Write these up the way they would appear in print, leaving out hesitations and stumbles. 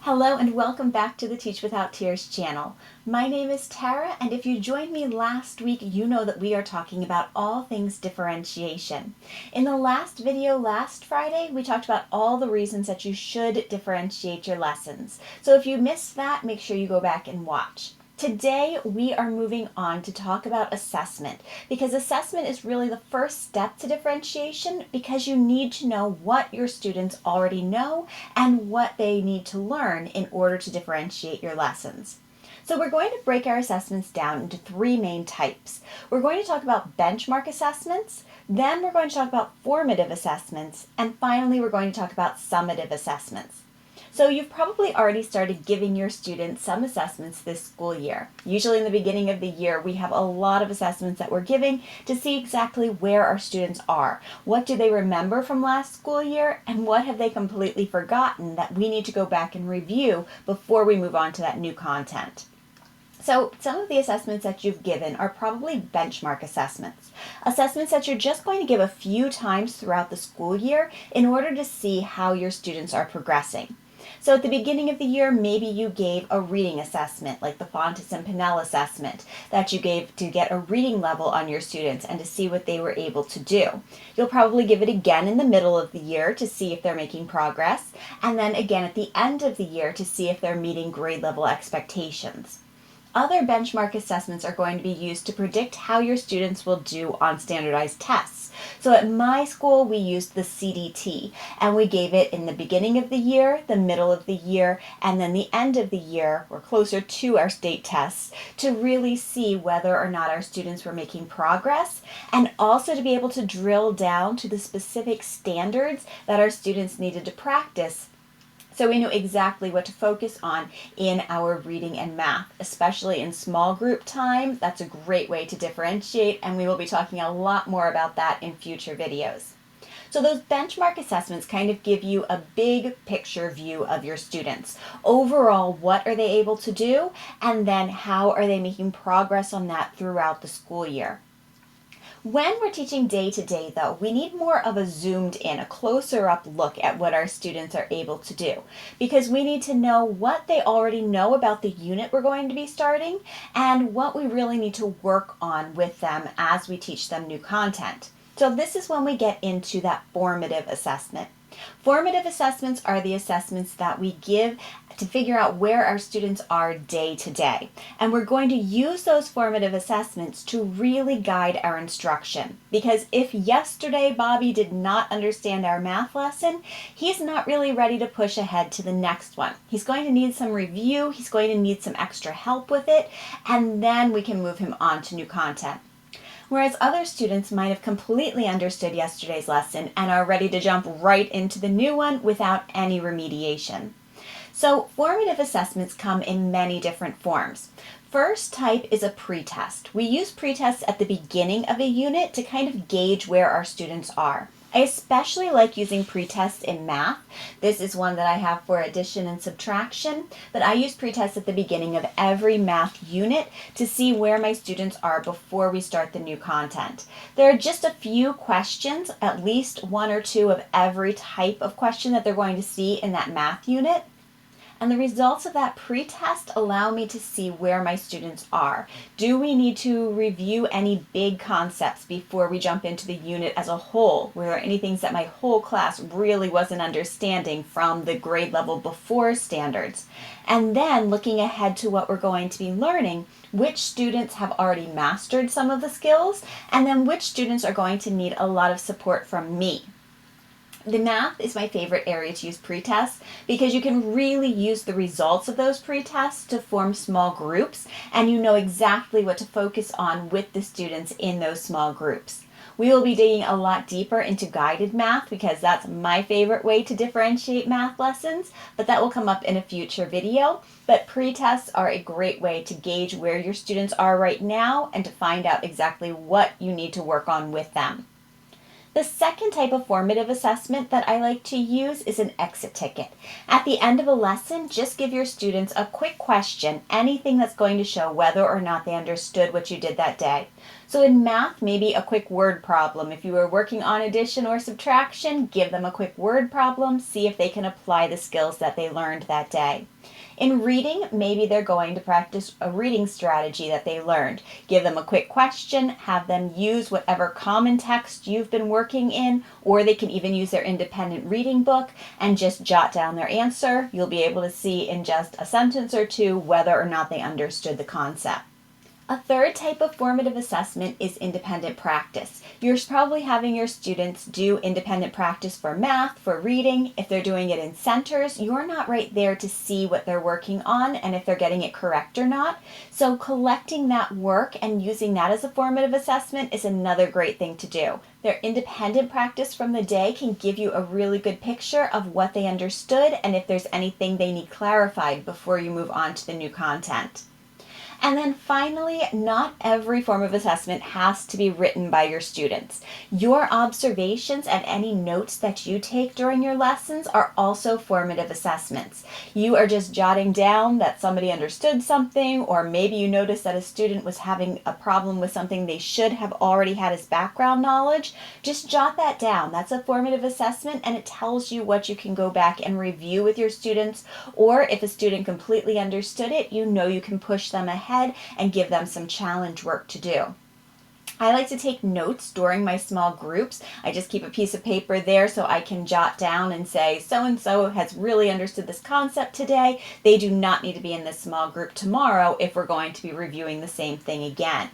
Hello and welcome back to the Teach Without Tears channel. My name is Tara, and if you joined me last week, you know that we are talking about all things differentiation. In the last video last Friday, we talked about all the reasons that you should differentiate your lessons. So if you missed that, make sure you go back and watch. Today, we are moving on to talk about assessment, because assessment is really the first step to differentiation because you need to know what your students already know and what they need to learn in order to differentiate your lessons. So we're going to break our assessments down into three main types. We're going to talk about benchmark assessments, then we're going to talk about formative assessments, and finally we're going to talk about summative assessments. So you've probably already started giving your students some assessments this school year. Usually in the beginning of the year, we have a lot of assessments that we're giving to see exactly where our students are. What do they remember from last school year, and what have they completely forgotten that we need to go back and review before we move on to that new content. So some of the assessments that you've given are probably benchmark assessments. Assessments that you're just going to give a few times throughout the school year in order to see how your students are progressing. So at the beginning of the year, maybe you gave a reading assessment, like the Fontes and Pinnell assessment, that you gave to get a reading level on your students and to see what they were able to do. You'll probably give it again in the middle of the year to see if they're making progress, and then again at the end of the year to see if they're meeting grade level expectations. Other benchmark assessments are going to be used to predict how your students will do on standardized tests. So at my school, we used the CDT, and we gave it in the beginning of the year, the middle of the year, and then the end of the year, or closer to our state tests, to really see whether or not our students were making progress, and also to be able to drill down to the specific standards that our students needed to practice, so we knew exactly what to focus on in our reading and math, especially in small group time. That's a great way to differentiate, and we will be talking a lot more about that in future videos. So those benchmark assessments kind of give you a big picture view of your students. Overall, what are they able to do? And then how are they making progress on that throughout the school year? When we're teaching day to day, though, we need more of a zoomed in, a closer up look at what our students are able to do, because we need to know what they already know about the unit we're going to be starting and what we really need to work on with them as we teach them new content. So this is when we get into that formative assessment. Formative assessments are the assessments that we give to figure out where our students are day to day. And we're going to use those formative assessments to really guide our instruction. Because if yesterday Bobby did not understand our math lesson, he's not really ready to push ahead to the next one. He's going to need some review, he's going to need some extra help with it, and then we can move him on to new content. Whereas other students might have completely understood yesterday's lesson and are ready to jump right into the new one without any remediation. So formative assessments come in many different forms. First type is a pretest. We use pretests at the beginning of a unit to kind of gauge where our students are. I especially like using pretests in math. This is one that I have for addition and subtraction, but I use pretests at the beginning of every math unit to see where my students are before we start the new content. There are just a few questions, at least one or two of every type of question that they're going to see in that math unit. And the results of that pretest allow me to see where my students are. Do we need to review any big concepts before we jump into the unit as a whole? Were there any things that my whole class really wasn't understanding from the grade level before standards? And then looking ahead to what we're going to be learning, which students have already mastered some of the skills, and then which students are going to need a lot of support from me. The math is my favorite area to use pretests because you can really use the results of those pretests to form small groups, and you know exactly what to focus on with the students in those small groups. We will be digging a lot deeper into guided math because that's my favorite way to differentiate math lessons, but that will come up in a future video. But pretests are a great way to gauge where your students are right now and to find out exactly what you need to work on with them. The second type of formative assessment that I like to use is an exit ticket. At the end of a lesson, just give your students a quick question, anything that's going to show whether or not they understood what you did that day. So in math, maybe a quick word problem. If you are working on addition or subtraction, give them a quick word problem, see if they can apply the skills that they learned that day. In reading, maybe they're going to practice a reading strategy that they learned. Give them a quick question, have them use whatever common text you've been working in, or they can even use their independent reading book and just jot down their answer. You'll be able to see in just a sentence or two whether or not they understood the concept. A third type of formative assessment is independent practice. You're probably having your students do independent practice for math, for reading. If they're doing it in centers, you're not right there to see what they're working on and if they're getting it correct or not. So collecting that work and using that as a formative assessment is another great thing to do. Their independent practice from the day can give you a really good picture of what they understood and if there's anything they need clarified before you move on to the new content. And then finally, not every form of assessment has to be written by your students. Your observations and any notes that you take during your lessons are also formative assessments. You are just jotting down that somebody understood something, or maybe you noticed that a student was having a problem with something they should have already had as background knowledge. Just jot that down. That's a formative assessment, and it tells you what you can go back and review with your students, or if a student completely understood it, you know you can push them ahead and give them some challenge work to do. I like to take notes during my small groups. I just keep a piece of paper there so I can jot down and say, so-and-so has really understood this concept today. They do not need to be in this small group tomorrow if we're going to be reviewing the same thing again.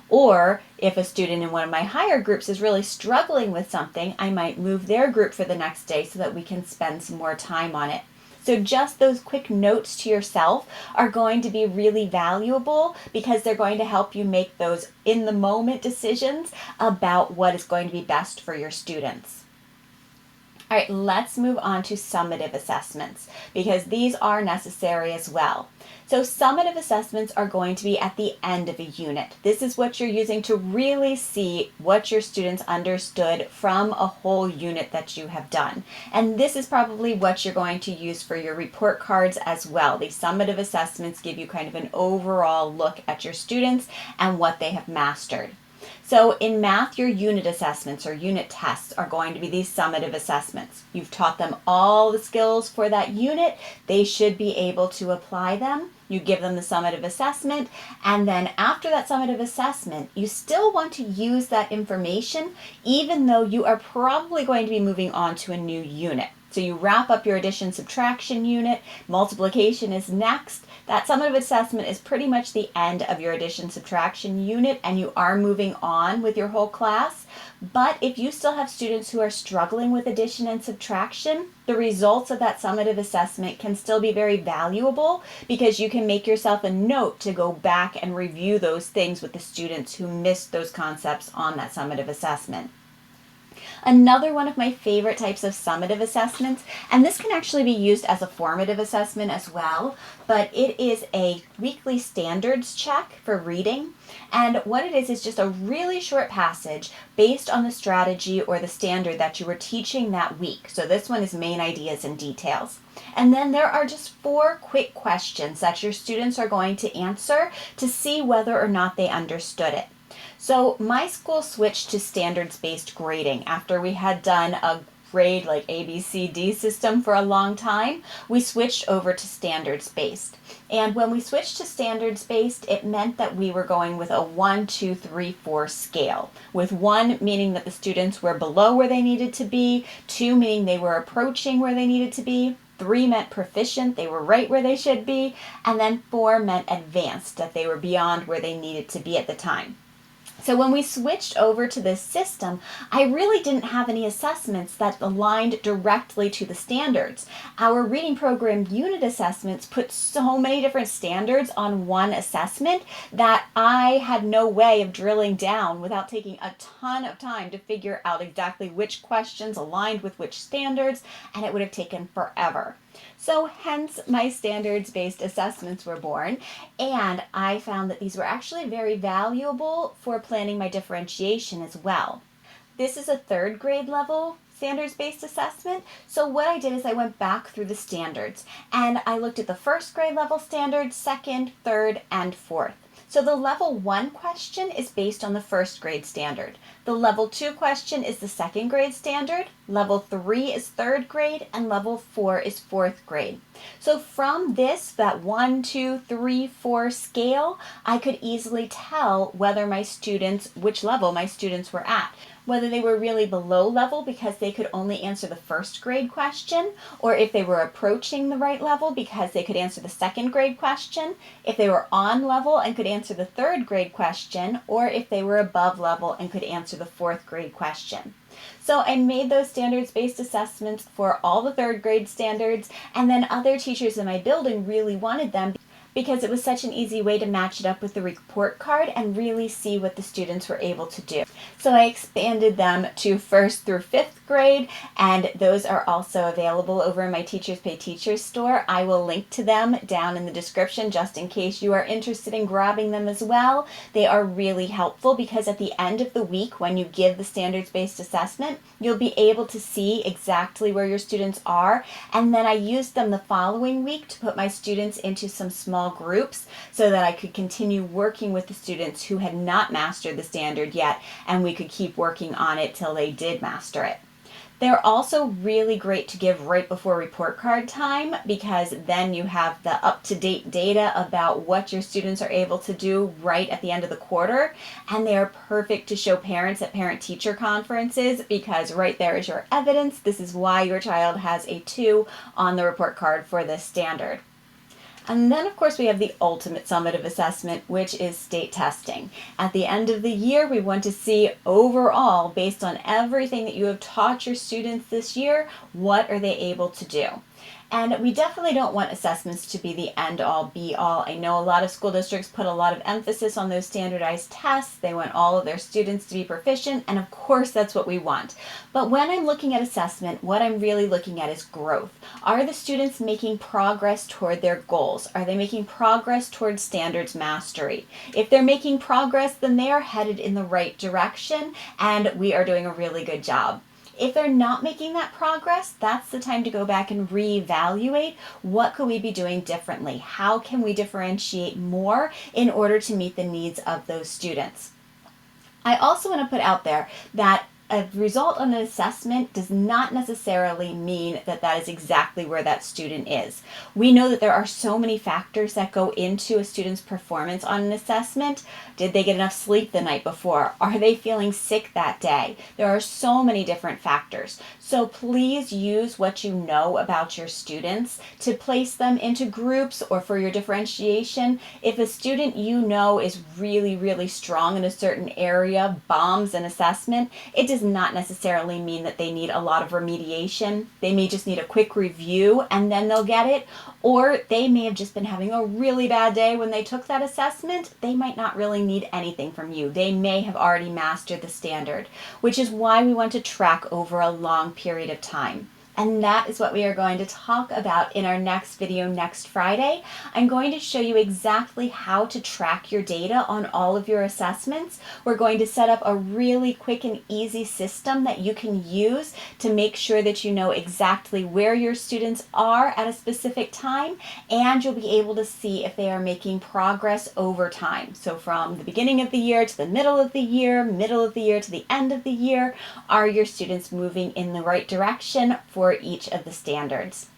Or if a student in one of my higher groups is really struggling with something, I might move their group for the next day so that we can spend some more time on it. So just those quick notes to yourself are going to be really valuable because they're going to help you make those in-the-moment decisions about what is going to be best for your students. All right, let's move on to summative assessments because these are necessary as well. So summative assessments are going to be at the end of a unit. This is what you're using to really see what your students understood from a whole unit that you have done. And this is probably what you're going to use for your report cards as well. These summative assessments give you kind of an overall look at your students and what they have mastered. So in math, your unit assessments or unit tests are going to be these summative assessments. You've taught them all the skills for that unit. They should be able to apply them. You give them the summative assessment, and then after that summative assessment, you still want to use that information even though you are probably going to be moving on to a new unit. So you wrap up your addition subtraction unit, multiplication is next. That summative assessment is pretty much the end of your addition subtraction unit and you are moving on with your whole class. But if you still have students who are struggling with addition and subtraction, the results of that summative assessment can still be very valuable because you can make yourself a note to go back and review those things with the students who missed those concepts on that summative assessment. Another one of my favorite types of summative assessments, and this can actually be used as a formative assessment as well, but it is a weekly standards check for reading. And what it is just a really short passage based on the strategy or the standard that you were teaching that week. So this one is main ideas and details. And then there are just 4 quick questions that your students are going to answer to see whether or not they understood it. So my school switched to standards-based grading after we had done a grade like A, B, C, D system for a long time. We switched over to standards-based. And when we switched to standards-based, it meant that we were going with a 1, 2, 3, 4 scale, with 1 meaning that the students were below where they needed to be, 2 meaning they were approaching where they needed to be, 3 meant proficient, they were right where they should be, and then 4 meant advanced, that they were beyond where they needed to be at the time. So when we switched over to this system, I really didn't have any assessments that aligned directly to the standards. Our reading program unit assessments put so many different standards on one assessment that I had no way of drilling down without taking a ton of time to figure out exactly which questions aligned with which standards, and it would have taken forever. So hence my standards-based assessments were born, and I found that these were actually very valuable for planning my differentiation as well. This is a 3rd grade level standards-based assessment. So what I did is I went back through the standards and I looked at the 1st grade level standards, 2nd, 3rd, and 4th. So the level 1 question is based on the first grade standard. The level 2 question is the second grade standard. Level 3 is third grade, and level 4 is fourth grade. So from this, that 1, 2, 3, 4 scale, I could easily tell whether which level my students were at. Whether they were really below level because they could only answer the first grade question, or if they were approaching the right level because they could answer the second grade question, if they were on level and could answer the third grade question, or if they were above level and could answer the fourth grade question. So I made those standards-based assessments for all the third grade standards, and then other teachers in my building really wanted them because it was such an easy way to match it up with the report card and really see what the students were able to do. So I expanded them to first through fifth grade, and those are also available over in my Teachers Pay Teachers store. I will link to them down in the description just in case you are interested in grabbing them as well. They are really helpful because at the end of the week when you give the standards-based assessment, you'll be able to see exactly where your students are, and then I used them the following week to put my students into some small groups so that I could continue working with the students who had not mastered the standard yet, and we could keep working on it till they did master it. They're also really great to give right before report card time because then you have the up-to-date data about what your students are able to do right at the end of the quarter, and they are perfect to show parents at parent-teacher conferences because right there is your evidence. This is why your child has a 2 on the report card for this standard. And then, of course, we have the ultimate summative assessment, which is state testing. At the end of the year, we want to see overall, based on everything that you have taught your students this year, what are they able to do? And we definitely don't want assessments to be the end-all, be-all. I know a lot of school districts put a lot of emphasis on those standardized tests. They want all of their students to be proficient, and of course that's what we want. But when I'm looking at assessment, what I'm really looking at is growth. Are the students making progress toward their goals? Are they making progress towards standards mastery? If they're making progress, then they are headed in the right direction, and we are doing a really good job. If they're not making that progress, that's the time to go back and reevaluate what could we be doing differently? How can we differentiate more in order to meet the needs of those students? I also want to put out there that a result on an assessment does not necessarily mean that that is exactly where that student is. We know that there are so many factors that go into a student's performance on an assessment. Did they get enough sleep the night before? Are they feeling sick that day? There are so many different factors. So please use what you know about your students to place them into groups or for your differentiation. If a student you know is really, really strong in a certain area, bombs an assessment, it does not necessarily mean that they need a lot of remediation. They may just need a quick review and then they'll get it. Or they may have just been having a really bad day when they took that assessment. They might not really need anything from you. They may have already mastered the standard, which is why we want to track over a long period of time. And that is what we are going to talk about in our next video next Friday. I'm going to show you exactly how to track your data on all of your assessments. We're going to set up a really quick and easy system that you can use to make sure that you know exactly where your students are at a specific time, and you'll be able to see if they are making progress over time. So from the beginning of the year to the middle of the year to the end of the year, are your students moving in the right direction for each of the standards?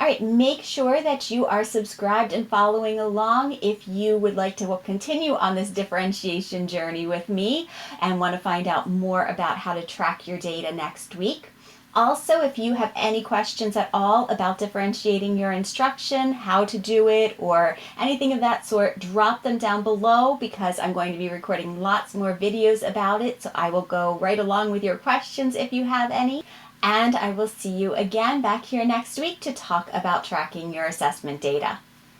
All right, make sure that you are subscribed and following along if you would like to continue on this differentiation journey with me and want to find out more about how to track your data next week. Also, if you have any questions at all about differentiating your instruction, how to do it, or anything of that sort, drop them down below because I'm going to be recording lots more videos about it, so I will go right along with your questions if you have any. And I will see you again back here next week to talk about tracking your assessment data.